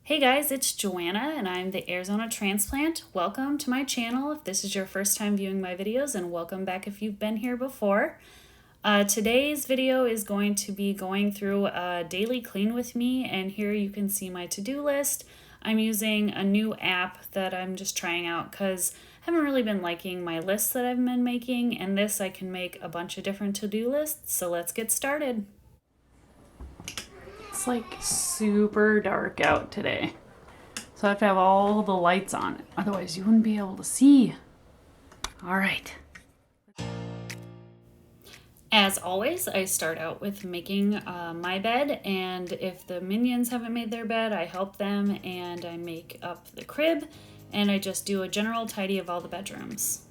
Hey guys, it's Joanna and I'm the Arizona Transplant. Welcome to my channel if this is your first time viewing my videos, and welcome back if you've been here before. Today's video is going to be going through a daily clean with me, and here you can see my to-do list. I'm using a new app that I'm just trying out because I haven't really been liking my lists that I've been making, and this I can make a bunch of different to-do lists, so let's get started. It's like super dark out today, so I have to have all the lights on, otherwise you wouldn't be able to see. All right. As always, I start out with making my bed, and if the minions haven't made their bed, I help them and I make up the crib, and I just do a general tidy of all the bedrooms.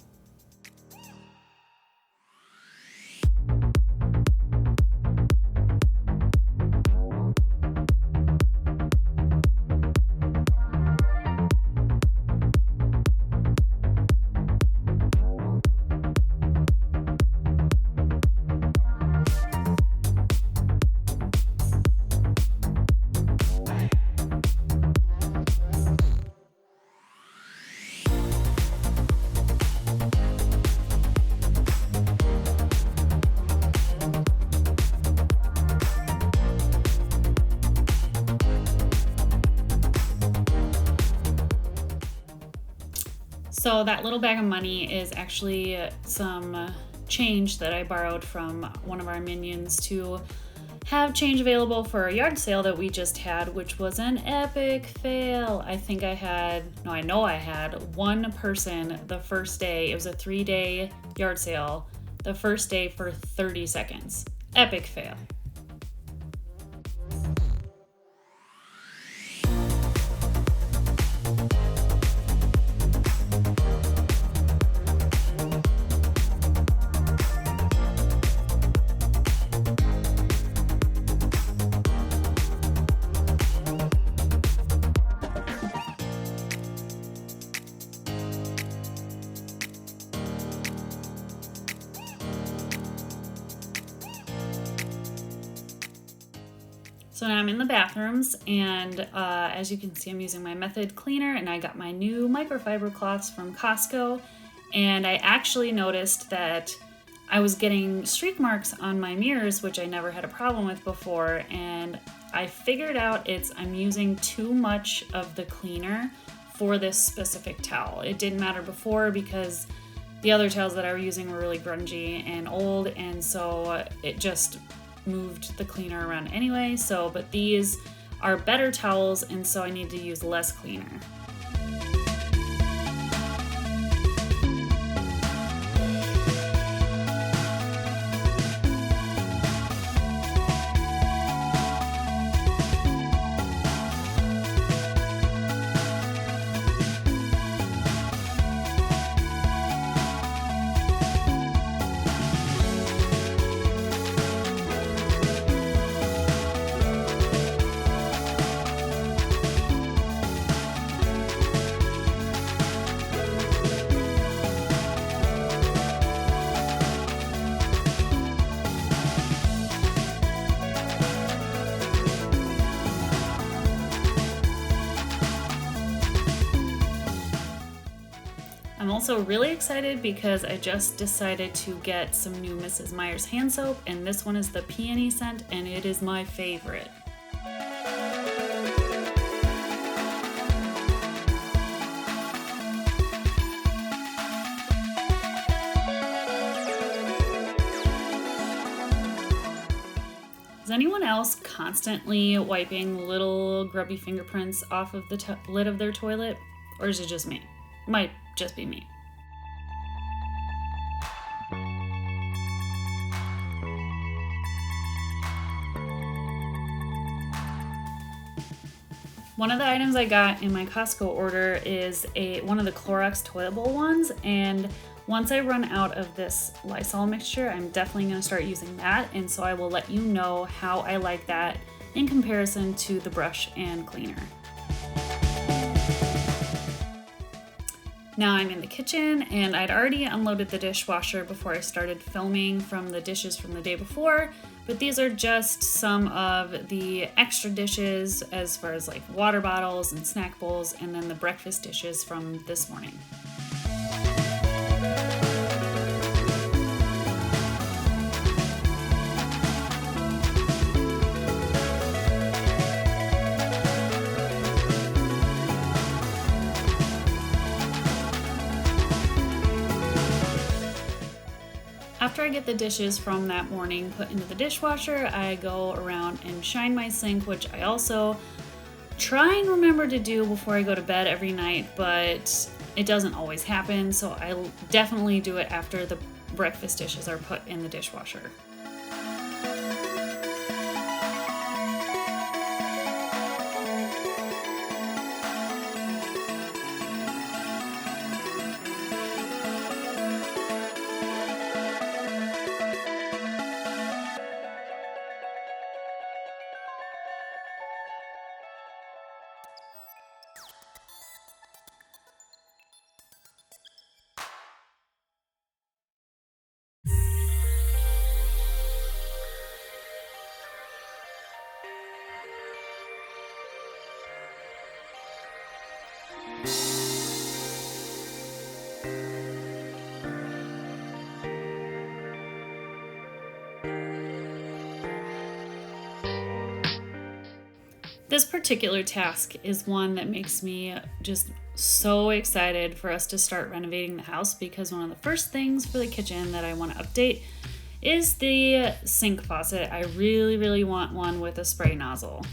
So that little bag of money is actually some change that I borrowed from one of our minions to have change available for a yard sale that we just had, which was an epic fail. I know I had one person the first day. It was a 3-day yard sale. The first day for 30 seconds. Epic fail. So now I'm in the bathrooms, and as you can see, I'm using my Method cleaner, and I got my new microfiber cloths from Costco, and I actually noticed that I was getting streak marks on my mirrors, which I never had a problem with before, and I figured out I'm using too much of the cleaner for this specific towel. It didn't matter before because the other towels that I was using were really grungy and old, and so it just moved the cleaner around anyway. But these are better towels, and so I need to use less cleaner. I'm also really excited because I just decided to get some new Mrs. Meyer's hand soap, and this one is the peony scent, and it is my favorite. Is anyone else constantly wiping little grubby fingerprints off of the lid of their toilet? Or is it just me? Might just be me. One of the items I got in my Costco order is one of the Clorox toilet bowl ones, and once I run out of this Lysol mixture, I'm definitely going to start using that, and so I will let you know how I like that in comparison to the brush and cleaner. Now I'm in the kitchen, and I'd already unloaded the dishwasher before I started filming from the dishes from the day before, but these are just some of the extra dishes as far as like water bottles and snack bowls, and then the breakfast dishes from this morning. After I get the dishes from that morning put into the dishwasher, I go around and shine my sink, which I also try and remember to do before I go to bed every night, but it doesn't always happen, so I definitely do it after the breakfast dishes are put in the dishwasher. This particular task is one that makes me just so excited for us to start renovating the house, because one of the first things for the kitchen that I want to update is the sink faucet. I really want one with a spray nozzle.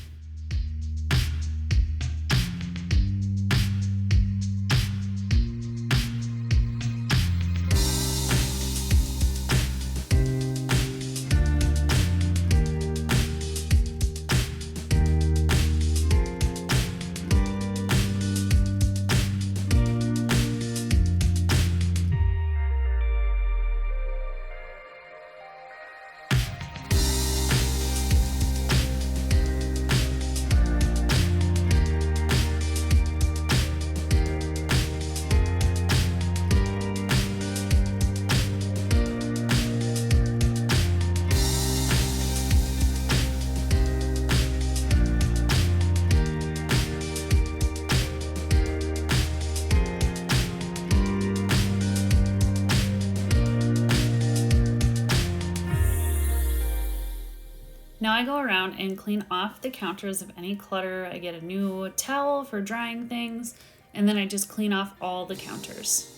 Now I go around and clean off the counters of any clutter. I get a new towel for drying things, and then I just clean off all the counters.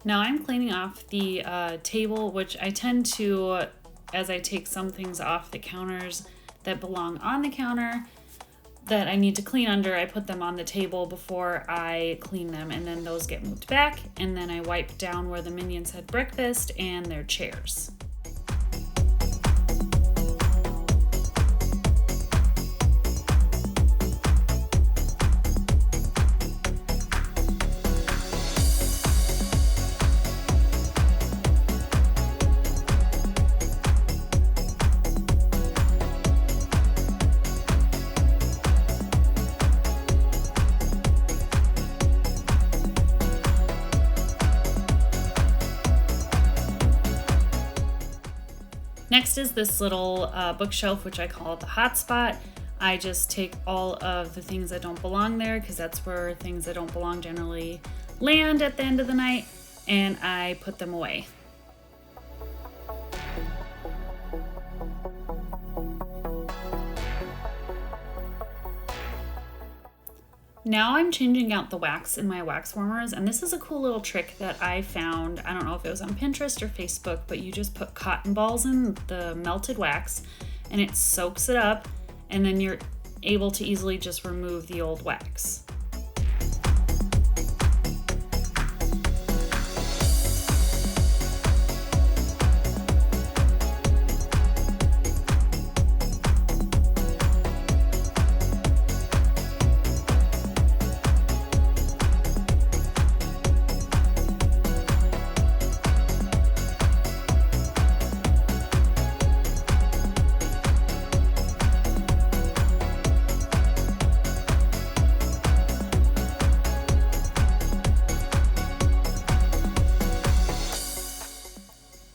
Now I'm cleaning off the table, which I tend to, as I take some things off the counters that belong on the counter that I need to clean under, I put them on the table before I clean them, and then those get moved back, and then I wipe down where the minions had breakfast and their chairs. Next is this little bookshelf, which I call the hotspot. I just take all of the things that don't belong there, because that's where things that don't belong generally land at the end of the night, and I put them away. Now I'm changing out the wax in my wax warmers, and this is a cool little trick that I found. I don't know if it was on Pinterest or Facebook, but you just put cotton balls in the melted wax and it soaks it up, and then you're able to easily just remove the old wax.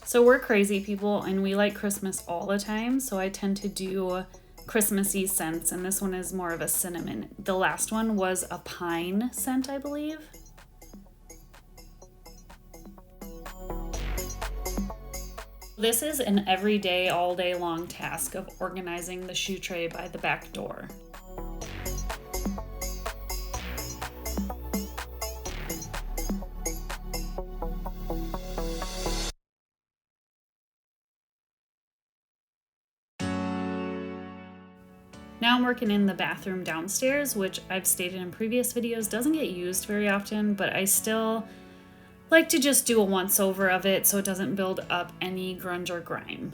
So we're crazy people and we like Christmas all the time, so I tend to do Christmassy scents, and this one is more of a cinnamon. The last one was a pine scent, I believe. This is an everyday, all day long task of organizing the shoe tray by the back door. Now I'm working in the bathroom downstairs, which I've stated in previous videos doesn't get used very often, but I still like to just do a once over of it so it doesn't build up any grunge or grime.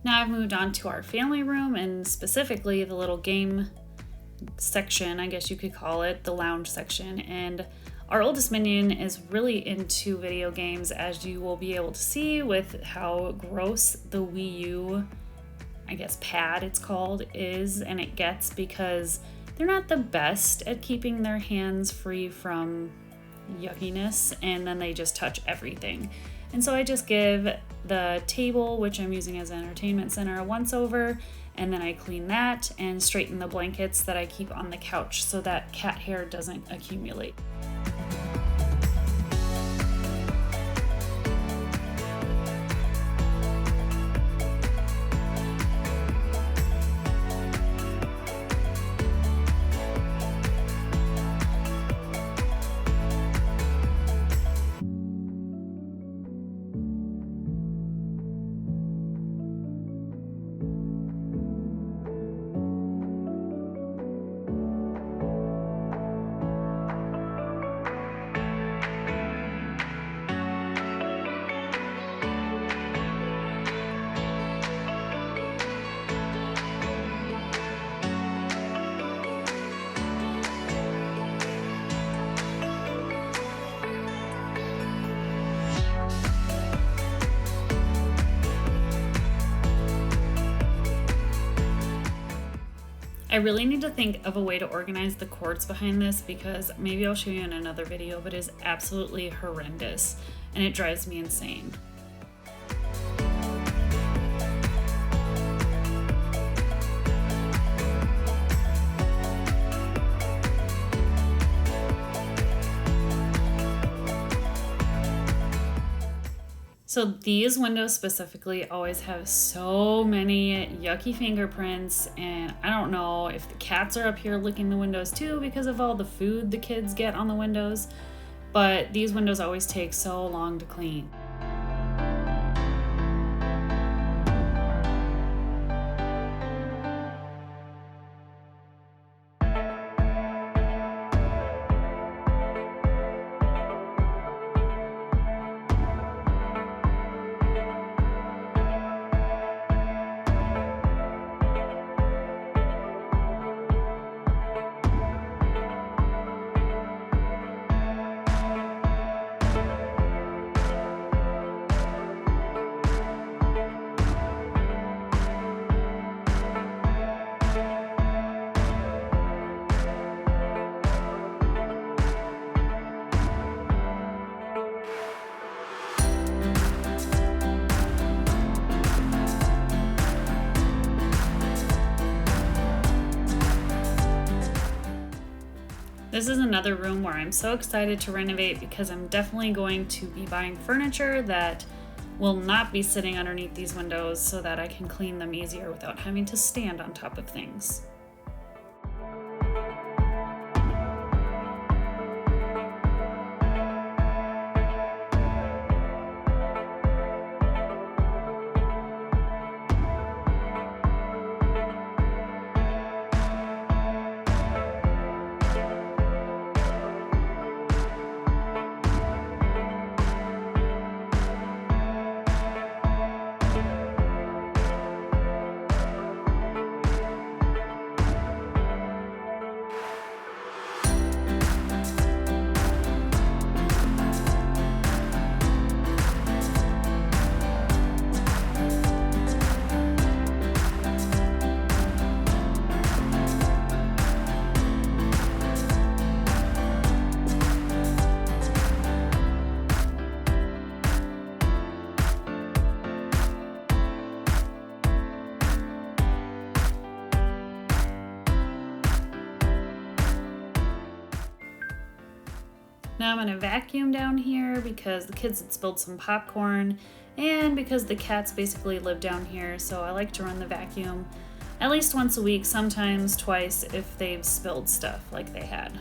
Now I've moved on to our family room, and specifically the little game section, I guess you could call it, the lounge section. And our oldest minion is really into video games, as you will be able to see with how gross the Wii U, I guess pad it's called, is and it gets, because they're not the best at keeping their hands free from yuckiness, and then they just touch everything. And so I just give the table, which I'm using as an entertainment center, a once over, and then I clean that and straighten the blankets that I keep on the couch so that cat hair doesn't accumulate. I really need to think of a way to organize the cords behind this, because maybe I'll show you in another video, but it is absolutely horrendous and it drives me insane. So these windows specifically always have so many yucky fingerprints, and I don't know if the cats are up here licking the windows too because of all the food the kids get on the windows, but these windows always take so long to clean. This is another room where I'm so excited to renovate because I'm definitely going to be buying furniture that will not be sitting underneath these windows so that I can clean them easier without having to stand on top of things. Now I'm going to vacuum down here because the kids had spilled some popcorn and because the cats basically live down here, so I like to run the vacuum at least once a week, sometimes twice if they've spilled stuff like they had.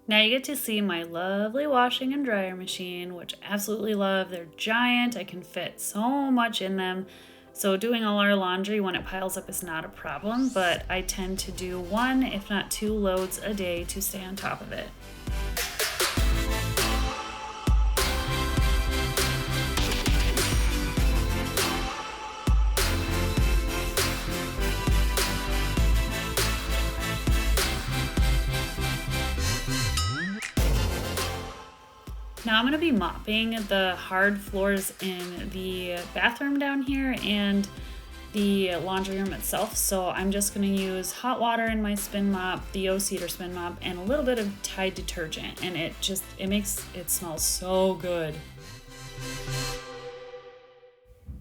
Now you get to see my lovely washing and dryer machine, which I absolutely love. They're giant. I can fit so much in them. So doing all our laundry when it piles up is not a problem, but I tend to do 1, if not 2 loads a day to stay on top of it. Now I'm going to be mopping the hard floors in the bathroom down here and the laundry room itself. So I'm just going to use hot water in my spin mop, the O-Cedar spin mop, and a little bit of Tide detergent. And it makes it smell so good.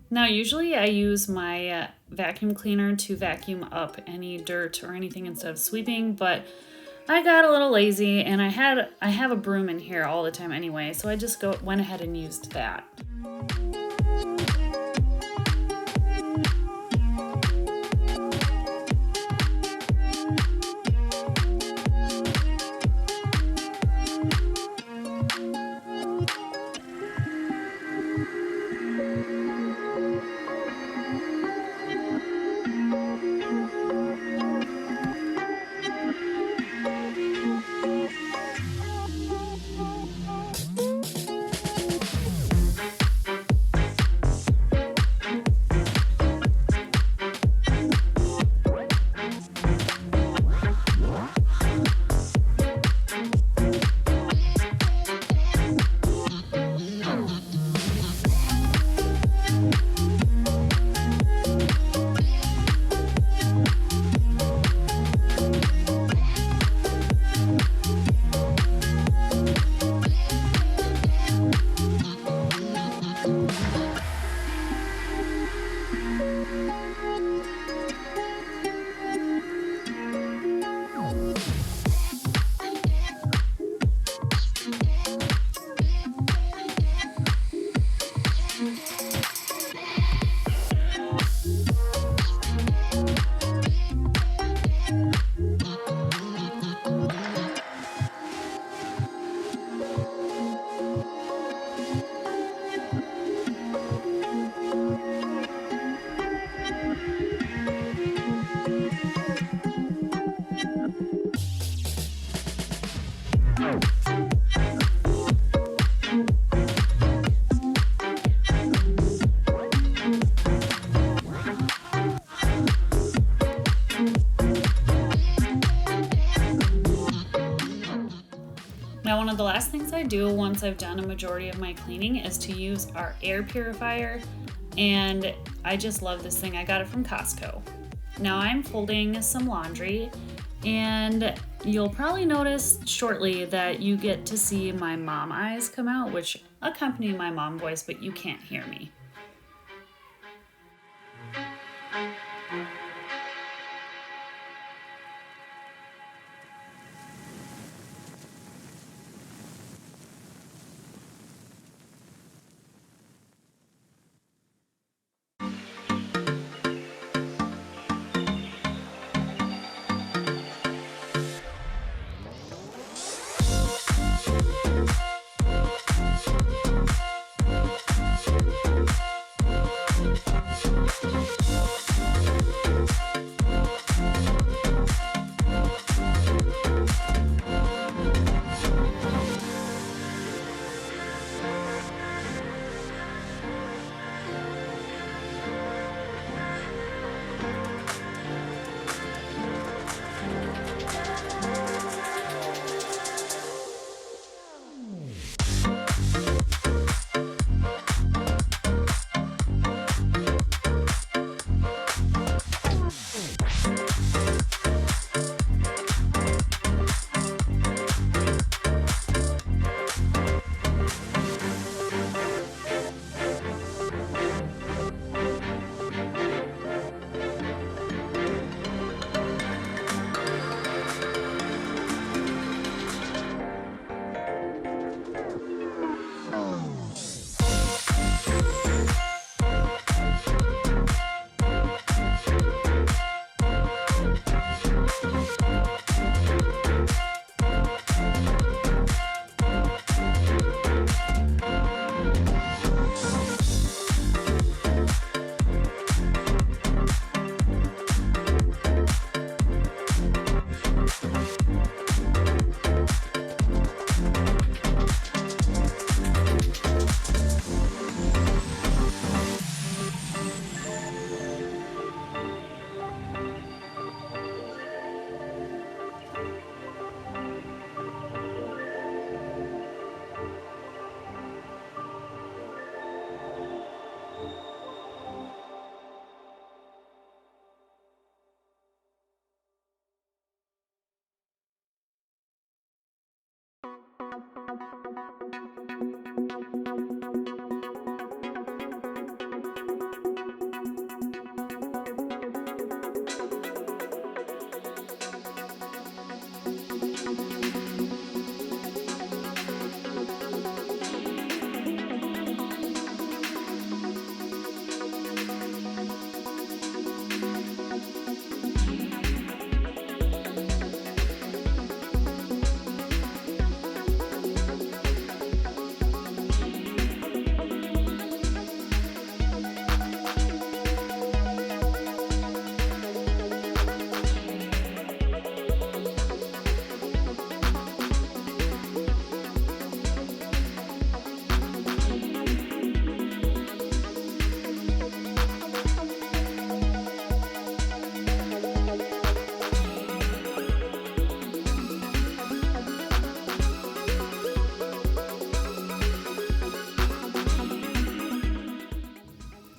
Now usually I use my vacuum cleaner to vacuum up any dirt or anything instead of sweeping, but I got a little lazy and I have a broom in here all the time anyway, so I just went ahead and used that. Now, one of the last things I do once I've done a majority of my cleaning is to use our air purifier, and I just love this thing. I got it from Costco. Now I'm folding some laundry, and you'll probably notice shortly that you get to see my mom eyes come out, which accompany my mom voice, but you can't hear me.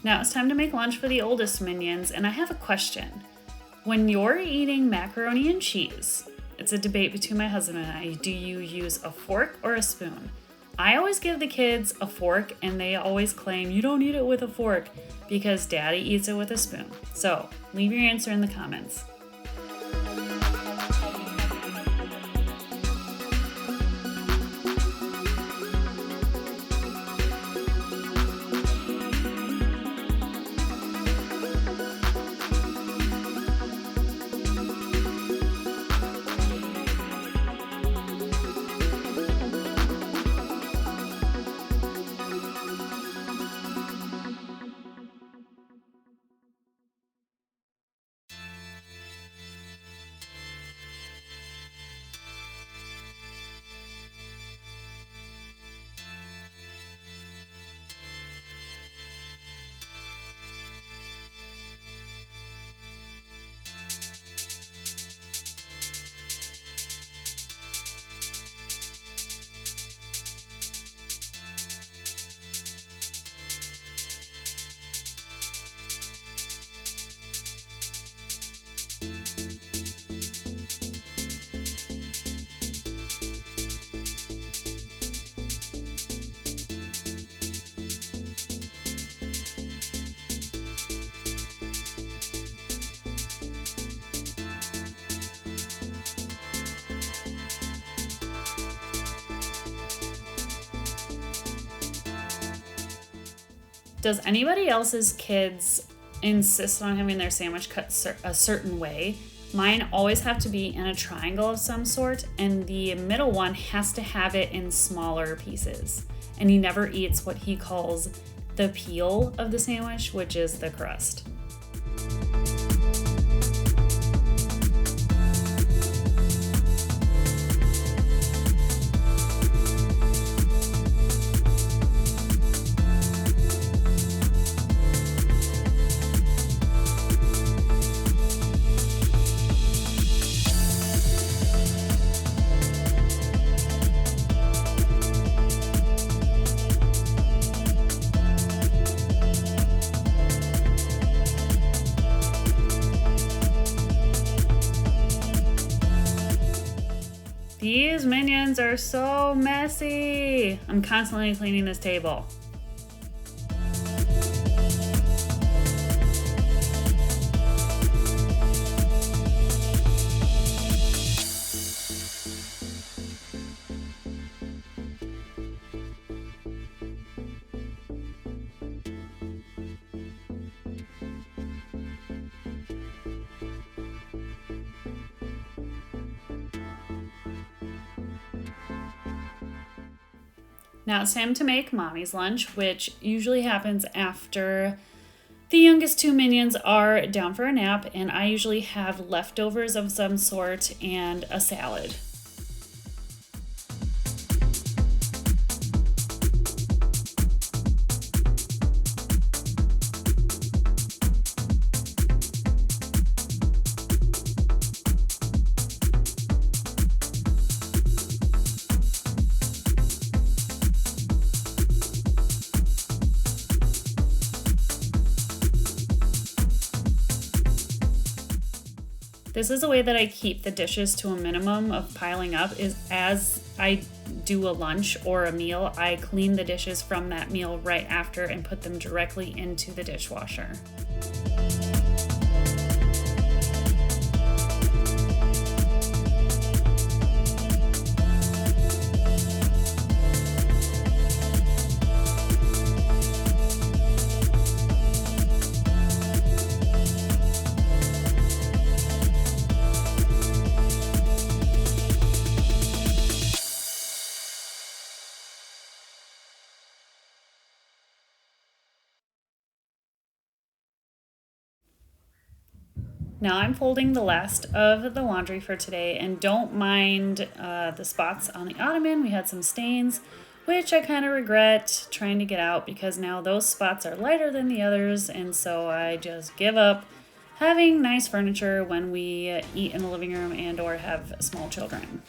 Now it's time to make lunch for the oldest minions, and I have a question. When you're eating macaroni and cheese, it's a debate between my husband and I, do you use a fork or a spoon? I always give the kids a fork, and they always claim you don't eat it with a fork because Daddy eats it with a spoon. So leave your answer in the comments. Does anybody else's kids insist on having their sandwich cut a certain way? Mine always have to be in a triangle of some sort, and the middle one has to have it in smaller pieces. And he never eats what he calls the peel of the sandwich, which is the crust. These minions are so messy. I'm constantly cleaning this table. Now it's time to make mommy's lunch, which usually happens after the youngest two minions are down for a nap, and I usually have leftovers of some sort and a salad. This is a way that I keep the dishes to a minimum of piling up, is as I do a lunch or a meal, I clean the dishes from that meal right after and put them directly into the dishwasher. Now I'm folding the last of the laundry for today, and don't mind the spots on the ottoman. We had some stains, which I kind of regret trying to get out because now those spots are lighter than the others, and so I just give up having nice furniture when we eat in the living room and or have small children.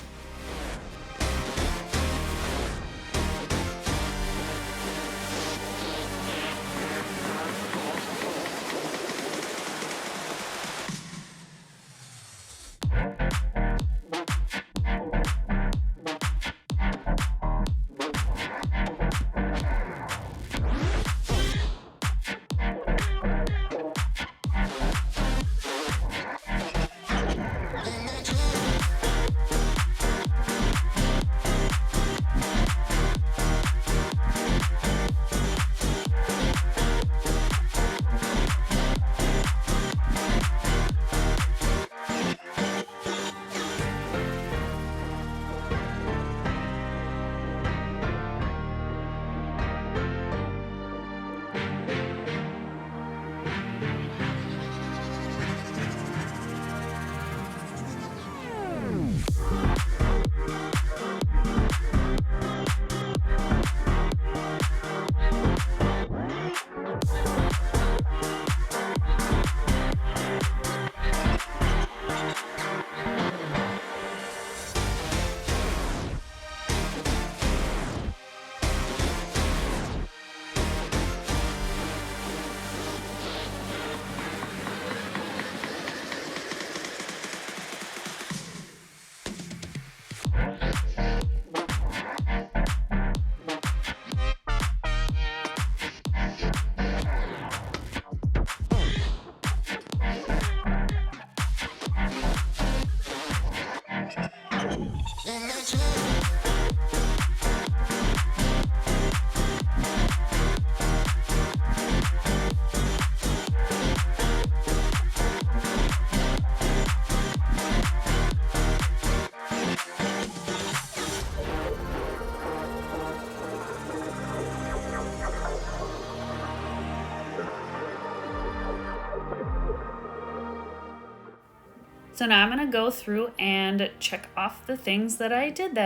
So now I'm going to go through and check off the things that I did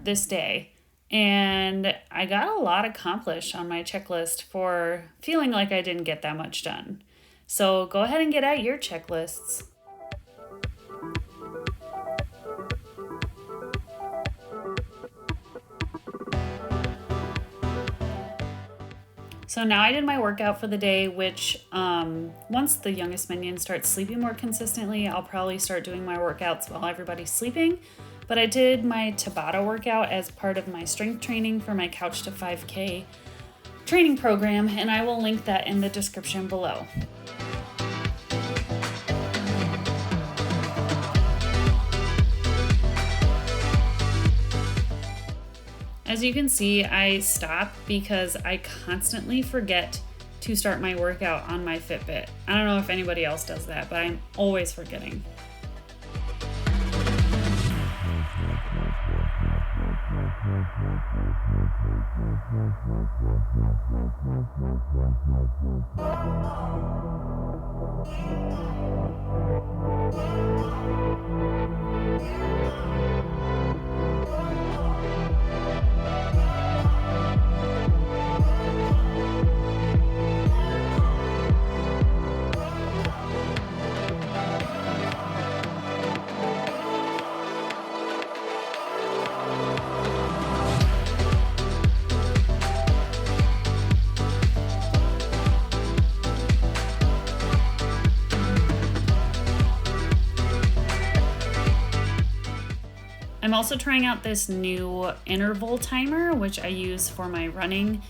this day. And I got a lot accomplished on my checklist for feeling like I didn't get that much done. So go ahead and get out your checklists. So now I did my workout for the day, which once the youngest minion starts sleeping more consistently, I'll probably start doing my workouts while everybody's sleeping. But I did my Tabata workout as part of my strength training for my Couch to 5K training program, and I will link that in the description below. As you can see, I stop because I constantly forget to start my workout on my Fitbit. I don't know if anybody else does that, but I'm always forgetting. I'm also trying out this new interval timer, which I use for my running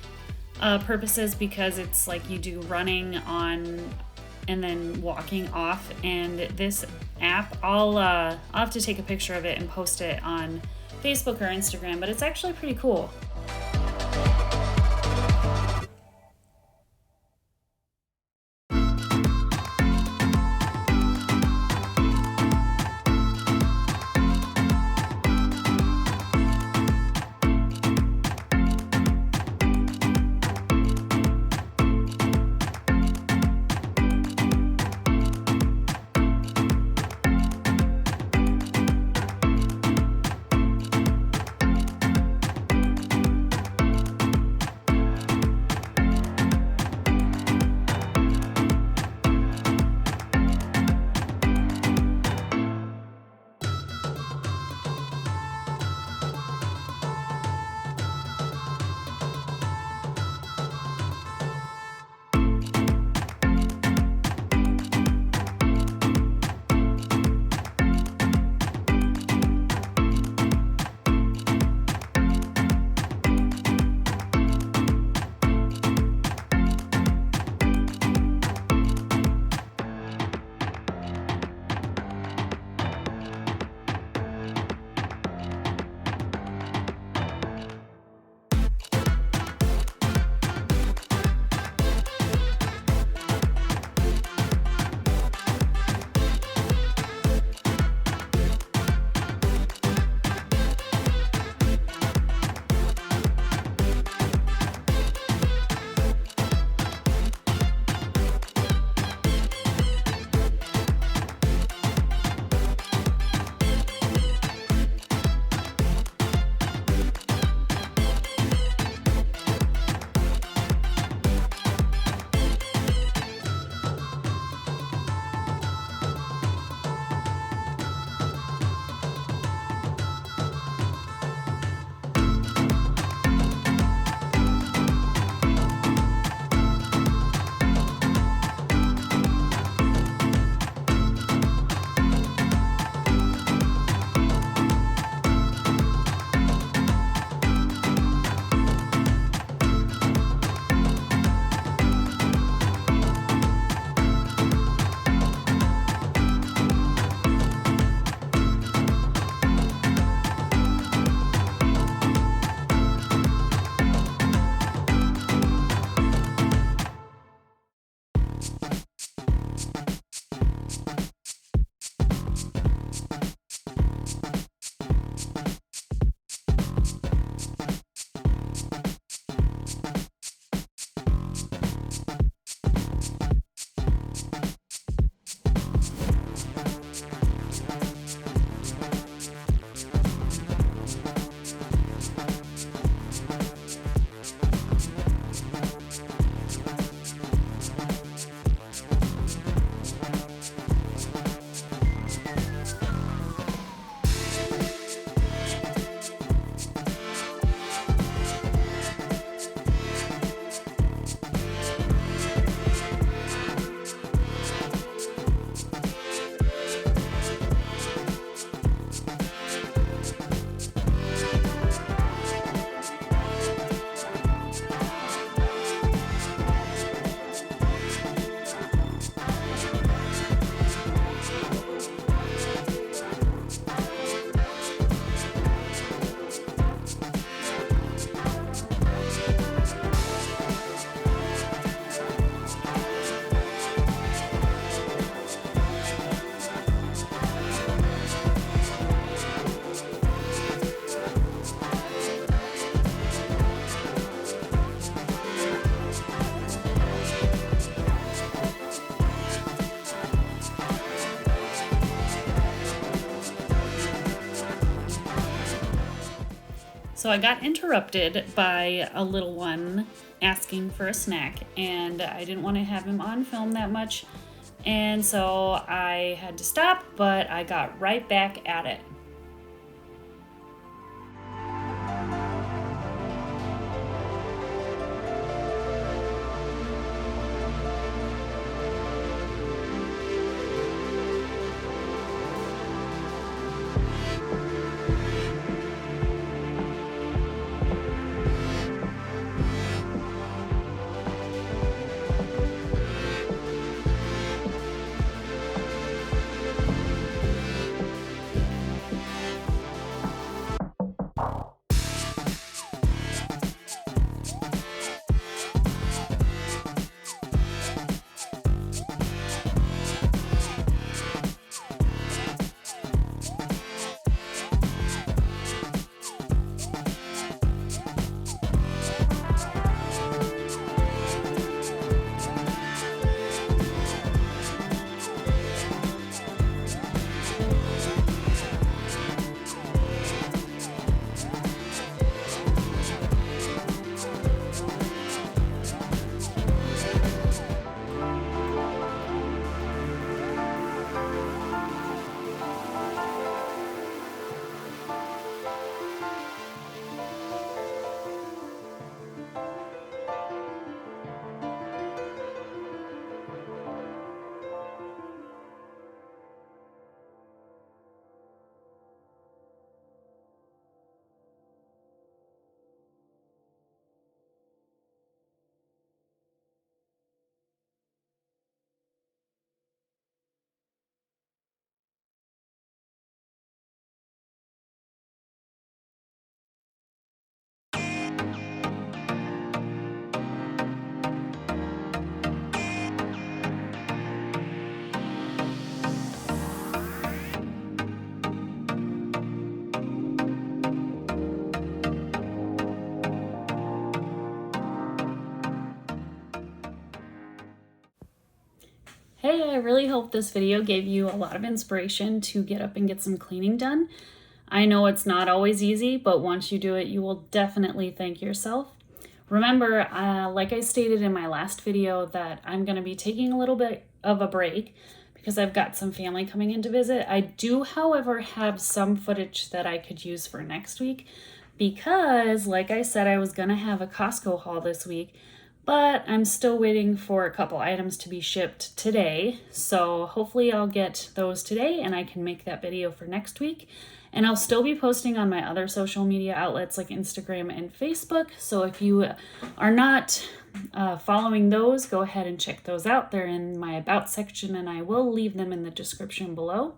purposes, because it's like you do running on and then walking off. And this app, I'll have to take a picture of it and post it on Facebook or Instagram, but it's actually pretty cool. So I got interrupted by a little one asking for a snack, and I didn't want to have him on film that much, and so I had to stop, but I got right back at it. Hey, I really hope this video gave you a lot of inspiration to get up and get some cleaning done. I know it's not always easy, but once you do it, you will definitely thank yourself. Remember, like I stated in my last video, that I'm going to be taking a little bit of a break because I've got some family coming in to visit. I do, however, have some footage that I could use for next week because, like I said, I was going to have a Costco haul this week, but I'm still waiting for a couple items to be shipped today. So hopefully I'll get those today and I can make that video for next week. And I'll still be posting on my other social media outlets like Instagram and Facebook. So if you are not following those, go ahead and check those out. They're in my About section and I will leave them in the description below.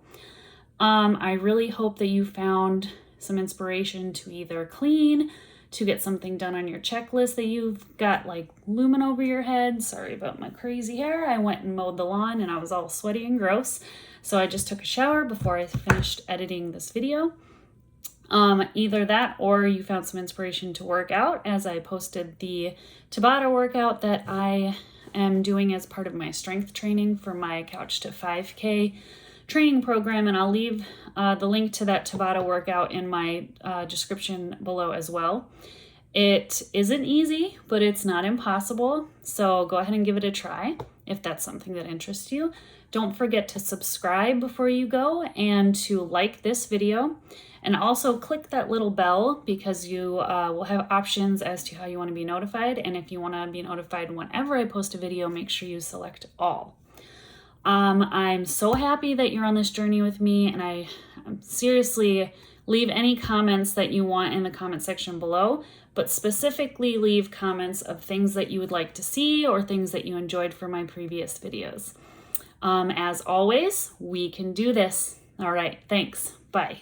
I really hope that you found some inspiration to either clean, to get something done on your checklist that you've got like looming over your head. Sorry about my crazy hair. I went and mowed the lawn and I was all sweaty and gross. So I just took a shower before I finished editing this video. Either that or you found some inspiration to work out, as I posted the Tabata workout that I am doing as part of my strength training for my Couch to 5K training program, and I'll leave the link to that Tabata workout in my description below as well. It isn't easy, but it's not impossible, so go ahead and give it a try if that's something that interests you. Don't forget to subscribe before you go and to like this video, and also click that little bell because you will have options as to how you want to be notified, and if you want to be notified whenever I post a video, make sure you select all. I'm so happy that you're on this journey with me, and I seriously leave any comments that you want in the comment section below, but specifically leave comments of things that you would like to see or things that you enjoyed from my previous videos. As always, we can do this. All right, thanks. Bye.